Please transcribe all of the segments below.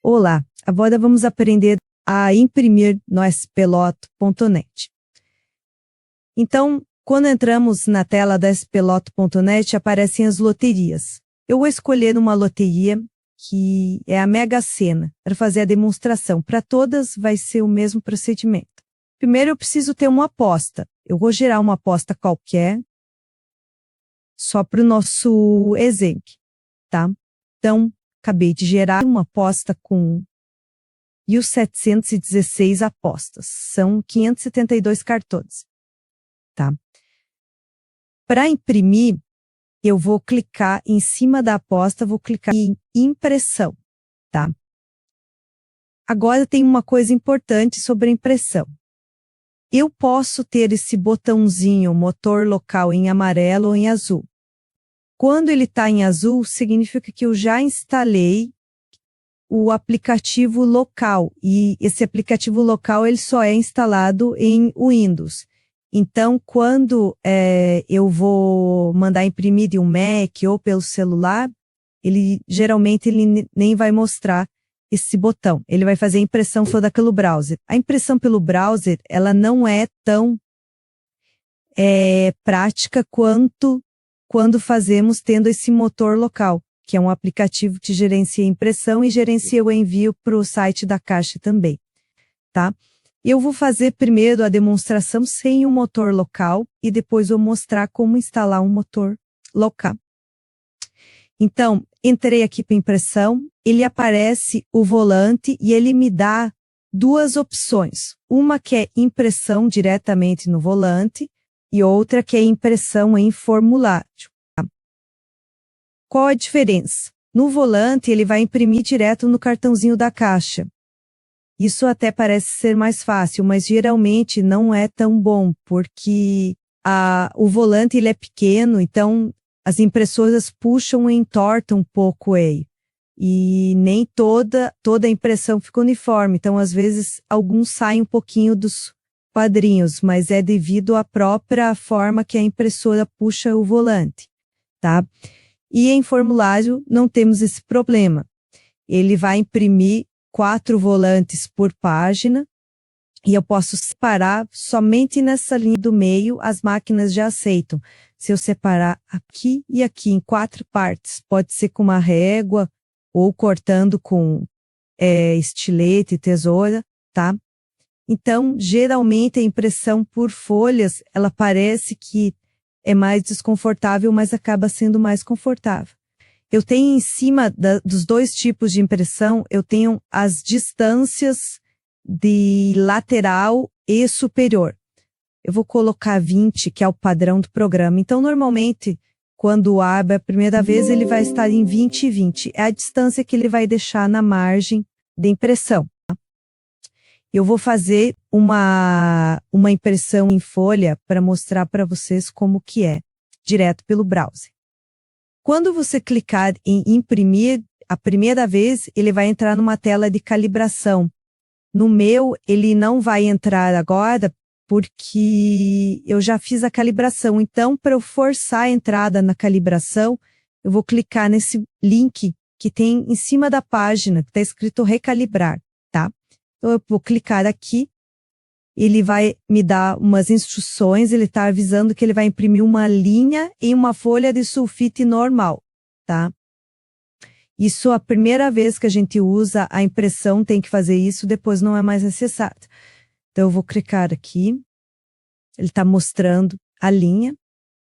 Olá, agora vamos aprender a imprimir no sploto.net. Então, quando entramos na tela da sploto.net, aparecem as loterias. Eu vou escolher uma loteria que é a Mega Sena, para fazer a demonstração. Para todas vai ser o mesmo procedimento. Primeiro eu preciso ter uma aposta. Eu vou gerar uma aposta qualquer, só para o nosso exemplo, tá? Então, acabei de gerar uma aposta com 1.716 apostas. São 572 cartões, tá? Para imprimir, eu vou clicar em cima da aposta, vou clicar em impressão, tá? Agora tem uma coisa importante sobre a impressão. Eu posso ter esse botãozinho motor local em amarelo ou em azul. Quando ele está em azul, significa que eu já instalei o aplicativo local. E esse aplicativo local ele só é instalado em Windows. Então, quando eu vou mandar imprimir de um Mac ou pelo celular, geralmente ele nem vai mostrar esse botão. Ele vai fazer a impressão toda pelo browser. A impressão pelo browser, ela não é tão prática quanto quando fazemos tendo esse motor local, que é um aplicativo que gerencia a impressão e gerencia o envio para o site da Caixa também, tá? Eu vou fazer primeiro a demonstração sem o motor local e depois vou mostrar como instalar um motor local. Então, entrei aqui para impressão, ele aparece o volante e ele me dá duas opções. Uma que é impressão diretamente no volante e outra que é impressão em formulário. Qual a diferença? No volante, ele vai imprimir direto no cartãozinho da Caixa. Isso até parece ser mais fácil, mas geralmente não é tão bom, porque o volante ele é pequeno, então as impressoras puxam e entortam um pouco ele. E nem toda a impressão fica uniforme, então às vezes alguns saem um pouquinho dos quadrinhos, mas é devido à própria forma que a impressora puxa o volante, tá? E em formulário não temos esse problema. Ele vai imprimir 4 volantes por página e eu posso separar somente nessa linha do meio, as máquinas já aceitam. Se eu separar aqui e aqui em 4 partes, pode ser com uma régua ou cortando com estilete e tesoura, tá? Então, geralmente a impressão por folhas, ela parece que é mais desconfortável, mas acaba sendo mais confortável. Eu tenho em cima dos dois tipos de impressão, eu tenho as distâncias de lateral e superior. Eu vou colocar 20, que é o padrão do programa. Então, normalmente, quando abre a primeira vez, ele vai estar em 20 e 20. É a distância que ele vai deixar na margem de impressão. Eu vou fazer uma impressão em folha para mostrar para vocês como que é, direto pelo browser. Quando você clicar em imprimir, a primeira vez, ele vai entrar numa tela de calibração. No meu, ele não vai entrar agora, porque eu já fiz a calibração. Então, para eu forçar a entrada na calibração, eu vou clicar nesse link que tem em cima da página, que está escrito recalibrar, tá? Então, eu vou clicar aqui, ele vai me dar umas instruções, ele está avisando que ele vai imprimir uma linha em uma folha de sulfite normal, tá? Isso a primeira vez que a gente usa a impressão tem que fazer isso, depois não é mais necessário. Então, eu vou clicar aqui, ele está mostrando a linha.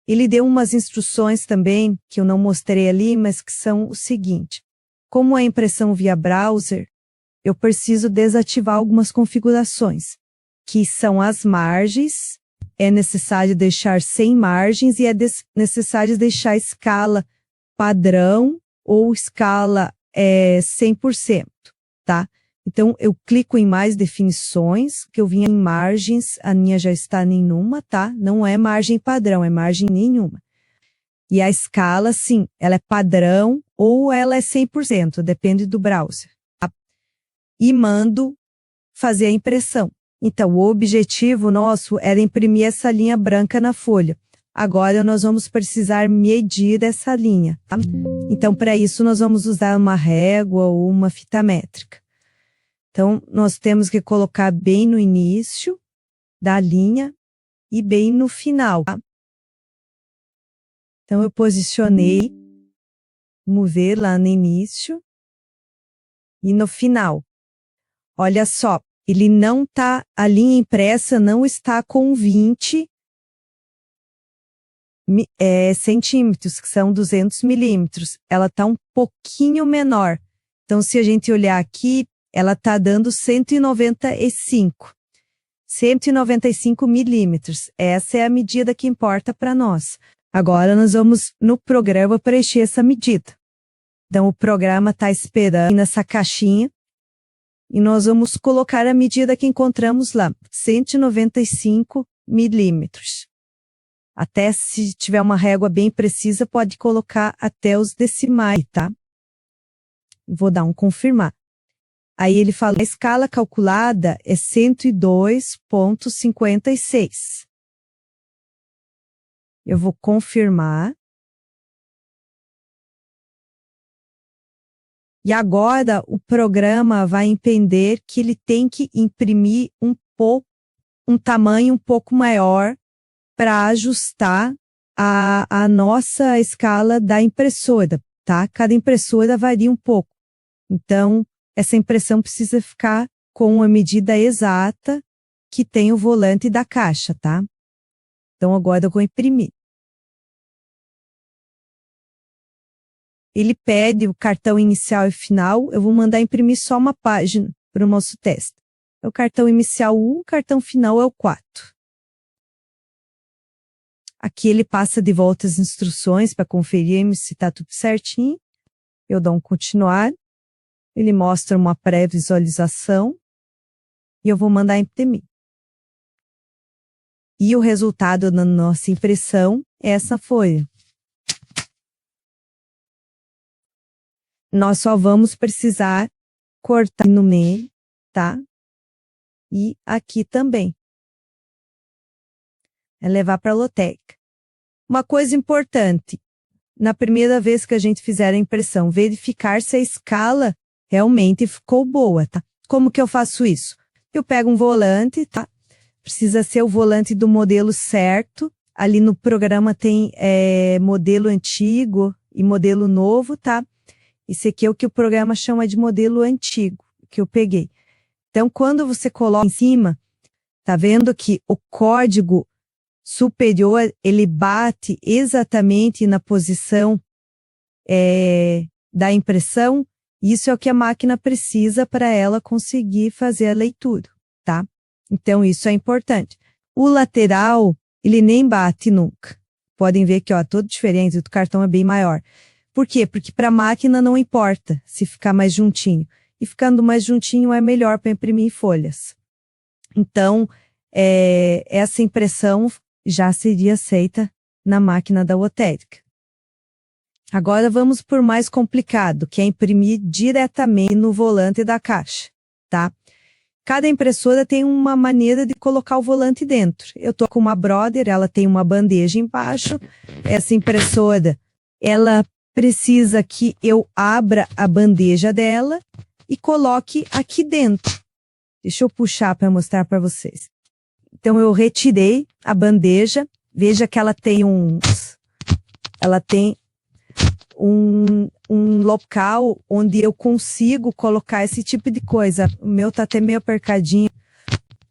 Ele deu umas instruções também, que eu não mostrei ali, mas que são o seguinte. Como é impressão via browser, eu preciso desativar algumas configurações, que são as margens, é necessário deixar sem margens e é necessário deixar a escala padrão ou escala 100%, tá? Então, eu clico em mais definições, que eu vinha em margens, a minha já está nenhuma, tá? Não é margem padrão, é margem nenhuma. E a escala, sim, ela é padrão ou ela é 100%, depende do browser. Tá? E mando fazer a impressão. Então, o objetivo nosso era imprimir essa linha branca na folha. Agora, nós vamos precisar medir essa linha, tá? Então, para isso, nós vamos usar uma régua ou uma fita métrica. Então, nós temos que colocar bem no início da linha e bem no final, tá? Então, eu posicionei, vamos ver lá no início e no final. Olha só, ele não tá, a linha impressa não está com 20 centímetros, que são 200 milímetros. Ela tá um pouquinho menor. Então, se a gente olhar aqui, ela tá dando 195. 195 milímetros. Essa é a medida que importa para nós. Agora, nós vamos no programa preencher essa medida. Então, o programa está esperando nessa caixinha e nós vamos colocar a medida que encontramos lá, 195 milímetros. Até se tiver uma régua bem precisa, pode colocar até os decimais, tá? Vou dar um confirmar. Aí ele fala, a escala calculada é 102,56. Eu vou confirmar. E agora o programa vai entender que ele tem que imprimir um tamanho um pouco maior para ajustar a nossa escala da impressora, tá? Cada impressora varia um pouco. Então, essa impressão precisa ficar com a medida exata que tem o volante da caixa, tá? Então, agora eu vou imprimir. Ele pede o cartão inicial e final, eu vou mandar imprimir só uma página para o nosso teste. É o cartão inicial 1, o cartão final é o 4. Aqui ele passa de volta as instruções para conferir se está tudo certinho. Eu dou um continuar. Ele mostra uma pré-visualização. E eu vou mandar imprimir. E o resultado da nossa impressão é essa folha. Nós só vamos precisar cortar no meio, tá? E aqui também. É levar para a lotérica. Uma coisa importante, na primeira vez que a gente fizer a impressão, verificar se a escala realmente ficou boa, tá? Como que eu faço isso? Eu pego um volante, tá? Precisa ser o volante do modelo certo. Ali no programa tem modelo antigo e modelo novo, tá? Esse aqui é o que o programa chama de modelo antigo, que eu peguei. Então, quando você coloca em cima, tá vendo que o código superior, ele bate exatamente na posição da impressão. Isso é o que a máquina precisa para ela conseguir fazer a leitura, tá? Então, isso é importante. O lateral, ele nem bate nunca. Podem ver que, ó, todo diferente, o cartão é bem maior. Por quê? Porque para a máquina não importa se ficar mais juntinho. E ficando mais juntinho é melhor para imprimir folhas. Então, essa impressão já seria aceita na máquina da lotérica. Agora vamos por mais complicado, que é imprimir diretamente no volante da caixa, tá? Cada impressora tem uma maneira de colocar o volante dentro. Eu tô com uma Brother, ela tem uma bandeja embaixo. Essa impressora, ela precisa que eu abra a bandeja dela e coloque aqui dentro. Deixa eu puxar para mostrar para vocês. Então, eu retirei a bandeja. Veja que ela tem um local onde eu consigo colocar esse tipo de coisa. O meu tá até meio apertadinho.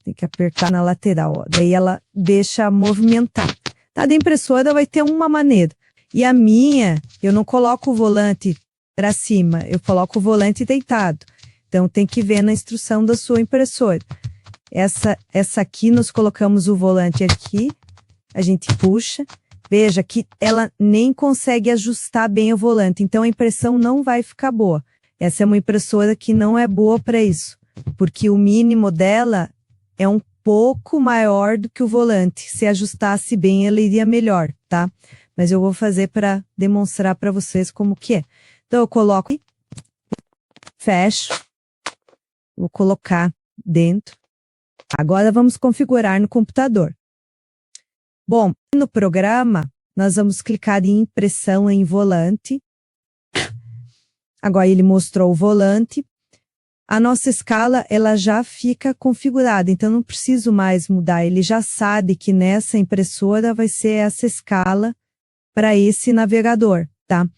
Tem que apertar na lateral, ó. Daí ela deixa movimentar. Cada impressora vai ter uma maneira. E a minha, eu não coloco o volante para cima, eu coloco o volante deitado. Então, tem que ver na instrução da sua impressora. Essa aqui, nós colocamos o volante aqui, a gente puxa. Veja que ela nem consegue ajustar bem o volante, então a impressão não vai ficar boa. Essa é uma impressora que não é boa para isso, porque o mínimo dela é um pouco maior do que o volante. Se ajustasse bem, ela iria melhor, tá? Mas eu vou fazer para demonstrar para vocês como que é. Então, eu coloco, fecho, vou colocar dentro. Agora vamos configurar no computador. Bom, no programa, nós vamos clicar em impressão em volante. Agora ele mostrou o volante. a nossa escala ela já fica configurada, então não preciso mais mudar. Ele já sabe que nessa impressora vai ser essa escala para esse navegador, tá?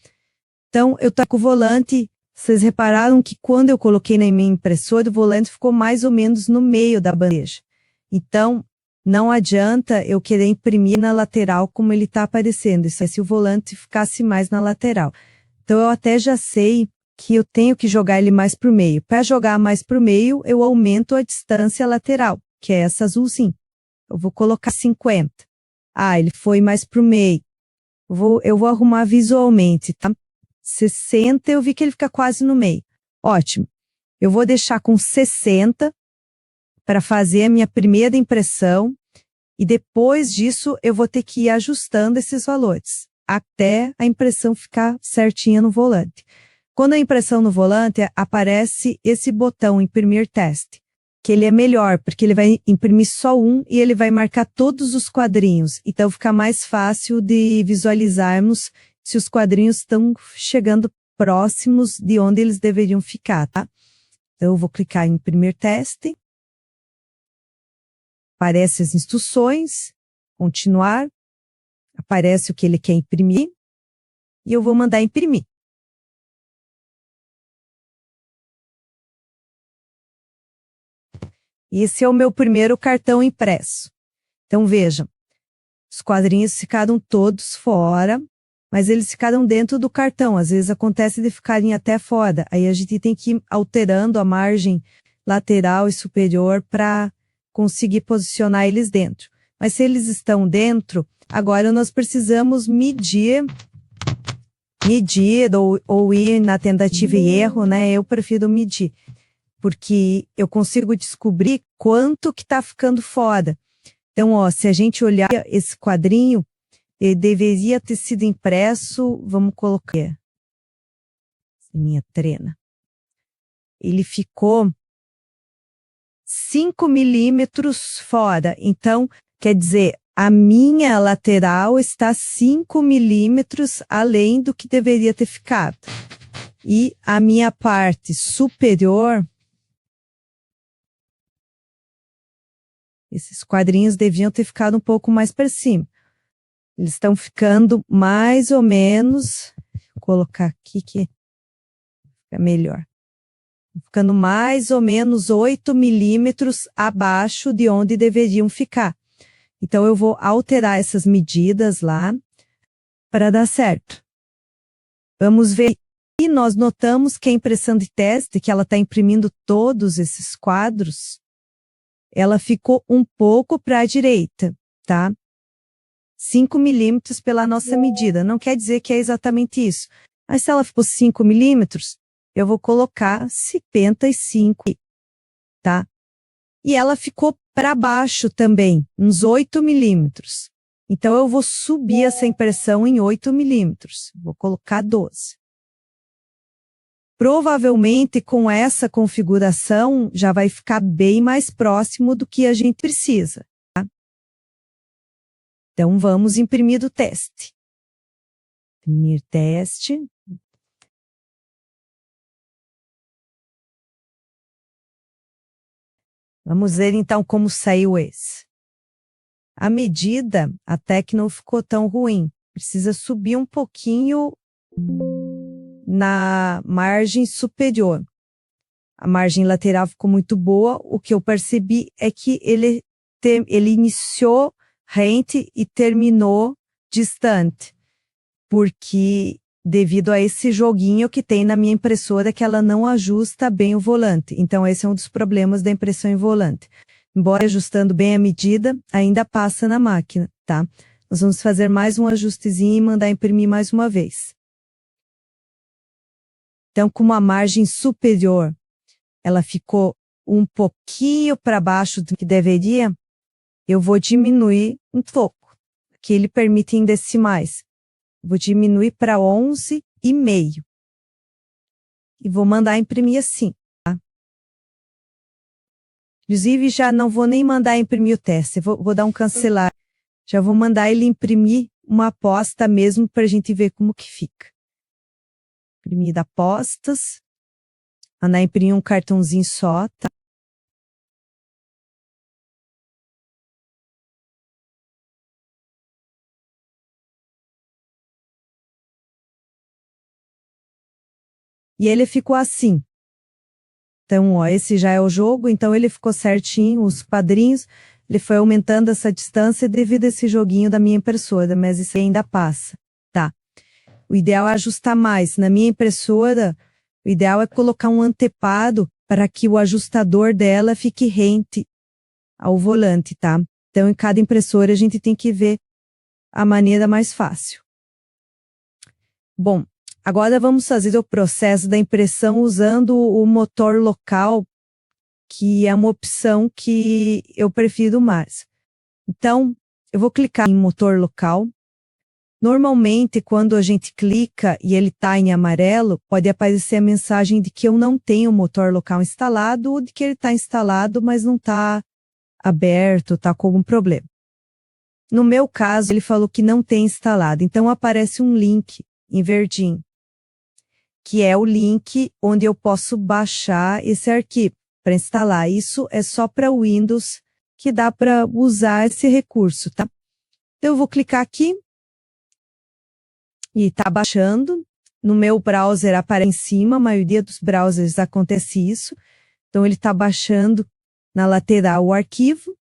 Então, eu tô com o volante. Vocês repararam que quando eu coloquei na minha impressora, o volante ficou mais ou menos no meio da bandeja. Então, não adianta eu querer imprimir na lateral como ele está aparecendo. Isso é se o volante ficasse mais na lateral. Então, eu até já sei que eu tenho que jogar ele mais para o meio. Para jogar mais para o meio, eu aumento a distância lateral, que é essa azulzinha. Eu vou colocar 50. Ah, ele foi mais para o meio. Eu vou arrumar visualmente, tá? 60, eu vi que ele fica quase no meio. Ótimo. Eu vou deixar com 60 para fazer a minha primeira impressão e depois disso eu vou ter que ir ajustando esses valores até a impressão ficar certinha no volante. Quando a impressão no volante aparece esse botão imprimir teste, que ele é melhor porque ele vai imprimir só um e ele vai marcar todos os quadrinhos. Então fica mais fácil de visualizarmos se os quadrinhos estão chegando próximos de onde eles deveriam ficar, tá? Então, eu vou clicar em imprimir teste. Aparece as instruções. Continuar. Aparece o que ele quer imprimir. E eu vou mandar imprimir. Esse é o meu primeiro cartão impresso. Então, vejam. Os quadrinhos ficaram todos fora, mas eles ficaram dentro do cartão. Às vezes acontece de ficarem até fora. Aí a gente tem que ir alterando a margem lateral e superior para conseguir posicionar eles dentro. Mas se eles estão dentro, agora nós precisamos medir ou ir na tentativa e erro, né? Eu prefiro medir, porque eu consigo descobrir quanto que está ficando fora. Então, ó, se a gente olhar esse quadrinho, ele deveria ter sido impresso, vamos colocar, minha trena. Ele ficou 5 milímetros fora. Então, quer dizer, a minha lateral está 5 milímetros além do que deveria ter ficado. E a minha parte superior, esses quadrinhos deviam ter ficado um pouco mais para cima. Eles estão ficando mais ou menos, vou colocar aqui que fica melhor. Ficando mais ou menos 8 milímetros abaixo de onde deveriam ficar. Então, eu vou alterar essas medidas lá para dar certo. Vamos ver. E nós notamos que a impressão de teste, que ela está imprimindo todos esses quadros, ela ficou um pouco para a direita, tá? 5 milímetros pela nossa medida. Não quer dizer que é exatamente isso. Mas se ela ficou 5 milímetros, eu vou colocar 55, tá? E ela ficou para baixo também, uns 8 milímetros. Então, eu vou subir essa impressão em 8 milímetros. Vou colocar 12. Provavelmente, com essa configuração, já vai ficar bem mais próximo do que a gente precisa. Então, vamos imprimir o teste. Imprimir teste. Vamos ver, então, como saiu esse. A medida até que não ficou tão ruim. Precisa subir um pouquinho na margem superior. A margem lateral ficou muito boa. O que eu percebi é que ele iniciou rente e terminou distante, porque devido a esse joguinho que tem na minha impressora que ela não ajusta bem o volante. Então esse é um dos problemas da impressão em volante. Embora ajustando bem a medida, ainda passa na máquina, tá? Nós vamos fazer mais um ajustezinho e mandar imprimir mais uma vez. Então, como a margem superior, ela ficou um pouquinho para baixo do que deveria, eu vou diminuir um pouco, que ele permite em decimais. Vou diminuir para 11,5. E vou mandar imprimir assim, tá? Inclusive, já não vou nem mandar imprimir o teste. Vou dar um cancelar. Já vou mandar ele imprimir uma aposta mesmo para a gente ver como que fica. Imprimir apostas. Mandar imprimir um cartãozinho só, tá? E ele ficou assim. Então, ó, esse já é o jogo, então ele ficou certinho, os padrinhos, ele foi aumentando essa distância devido a esse joguinho da minha impressora, mas isso ainda passa, tá? O ideal é ajustar mais. Na minha impressora, o ideal é colocar um anteparo para que o ajustador dela fique rente ao volante, tá? Então, em cada impressora a gente tem que ver a maneira mais fácil. Bom, agora vamos fazer o processo da impressão usando o motor local, que é uma opção que eu prefiro mais. Então, eu vou clicar em motor local. Normalmente, quando a gente clica e ele está em amarelo, pode aparecer a mensagem de que eu não tenho o motor local instalado ou de que ele está instalado, mas não está aberto, está com algum problema. No meu caso, ele falou que não tem instalado, então aparece um link em verdinho, que é o link onde eu posso baixar esse arquivo para instalar. Isso é só para Windows que dá para usar esse recurso, tá? Então eu vou clicar aqui e está baixando. No meu browser aparece em cima, a maioria dos browsers acontece isso. Então ele está baixando na lateral o arquivo.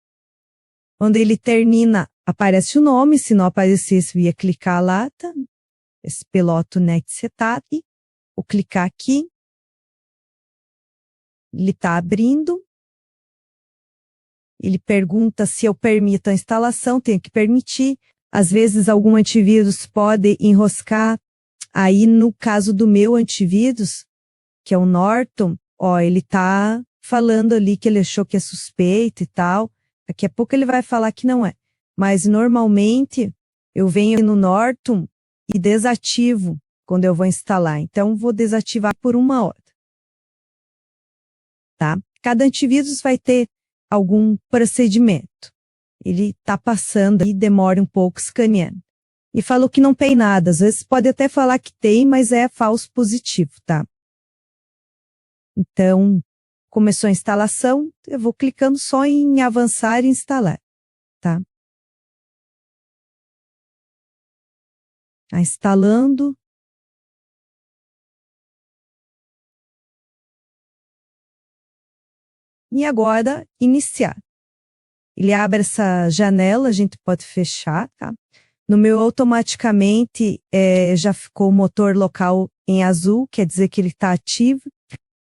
Quando ele termina, aparece o nome. Se não aparecesse, eu ia clicar lá, tá? Esse Piloto Net Setup. Vou clicar aqui. Ele está abrindo. Ele pergunta se eu permito a instalação, tenho que permitir. Às vezes, algum antivírus pode enroscar. Aí, no caso do meu antivírus, que é o Norton, ó, ele está falando ali que ele achou que é suspeito e tal. Daqui a pouco ele vai falar que não é. Mas, normalmente, eu venho no Norton e desativo quando eu vou instalar. Então, vou desativar por 1 hora. Tá? Cada antivírus vai ter algum procedimento. Ele está passando e demora um pouco escaneando. E falou que não tem nada. Às vezes pode até falar que tem, mas é falso positivo, tá? Então, começou a instalação, eu vou clicando só em avançar e instalar, tá? Tá instalando. E agora, iniciar. Ele abre essa janela, a gente pode fechar, tá? No meu, automaticamente, já ficou o motor local em azul, quer dizer que ele está ativo.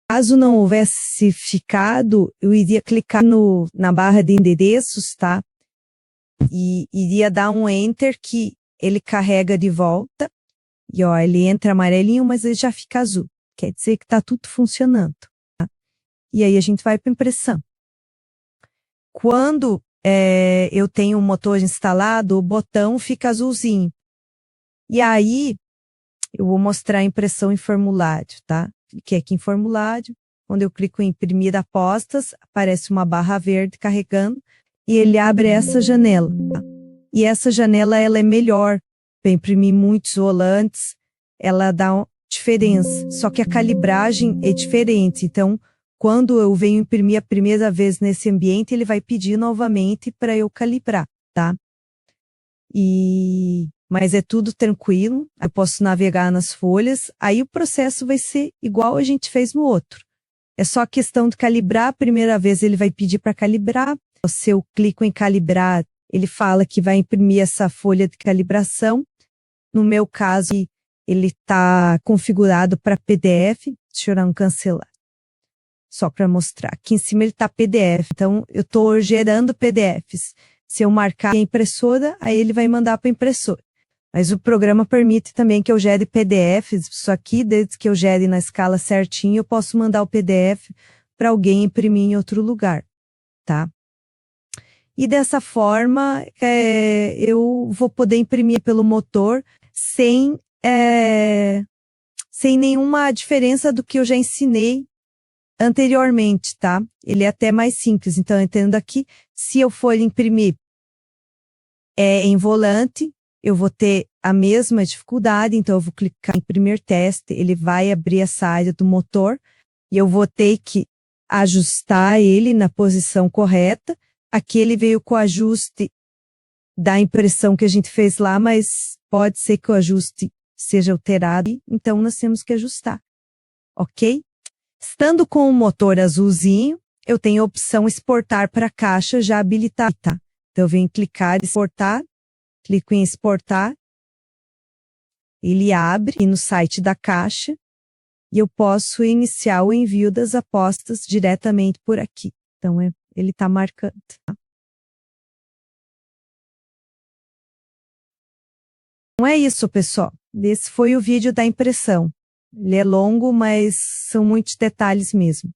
Caso não houvesse ficado, eu iria clicar na barra de endereços, tá? E iria dar um Enter que ele carrega de volta. E ó, ele entra amarelinho, mas ele já fica azul. Quer dizer que está tudo funcionando. Tá? E aí a gente vai para impressão. Quando eu tenho o motor instalado, o botão fica azulzinho. E aí, eu vou mostrar a impressão em formulário, tá? Cliquei aqui em formulário. Quando eu clico em imprimir apostas, aparece uma barra verde carregando e ele abre essa janela. Tá? E essa janela, ela é melhor para imprimir muitos rolantes. Ela dá diferença. Só que a calibragem é diferente. Então, quando eu venho imprimir a primeira vez nesse ambiente, ele vai pedir novamente para eu calibrar, tá? Mas é tudo tranquilo, eu posso navegar nas folhas, aí o processo vai ser igual a gente fez no outro. É só questão de calibrar, a primeira vez ele vai pedir para calibrar, se eu clico em calibrar, ele fala que vai imprimir essa folha de calibração. No meu caso, ele está configurado para PDF, deixa eu dar um cancelar. Só para mostrar. Aqui em cima ele está PDF, então eu estou gerando PDFs. Se eu marcar a impressora, aí ele vai mandar para a impressora. Mas o programa permite também que eu gere PDFs, isso aqui, desde que eu gere na escala certinho, eu posso mandar o PDF para alguém imprimir em outro lugar, tá? E dessa forma, eu vou poder imprimir pelo motor sem nenhuma diferença do que eu já ensinei anteriormente, tá? Ele é até mais simples. Então, entendo aqui, se eu for imprimir em volante, eu vou ter a mesma dificuldade. Então, eu vou clicar em imprimir teste, ele vai abrir essa área do motor e eu vou ter que ajustar ele na posição correta. Aqui ele veio com o ajuste da impressão que a gente fez lá, mas pode ser que o ajuste seja alterado, então nós temos que ajustar, ok? Estando com o motor azulzinho, eu tenho a opção exportar para a caixa já habilitada. Então eu venho clicar em exportar, clico em exportar, ele abre no site da caixa e eu posso iniciar o envio das apostas diretamente por aqui. Então ele está marcando. Tá? Então é isso, pessoal. Esse foi o vídeo da impressão. Ele é longo, mas são muitos detalhes mesmo.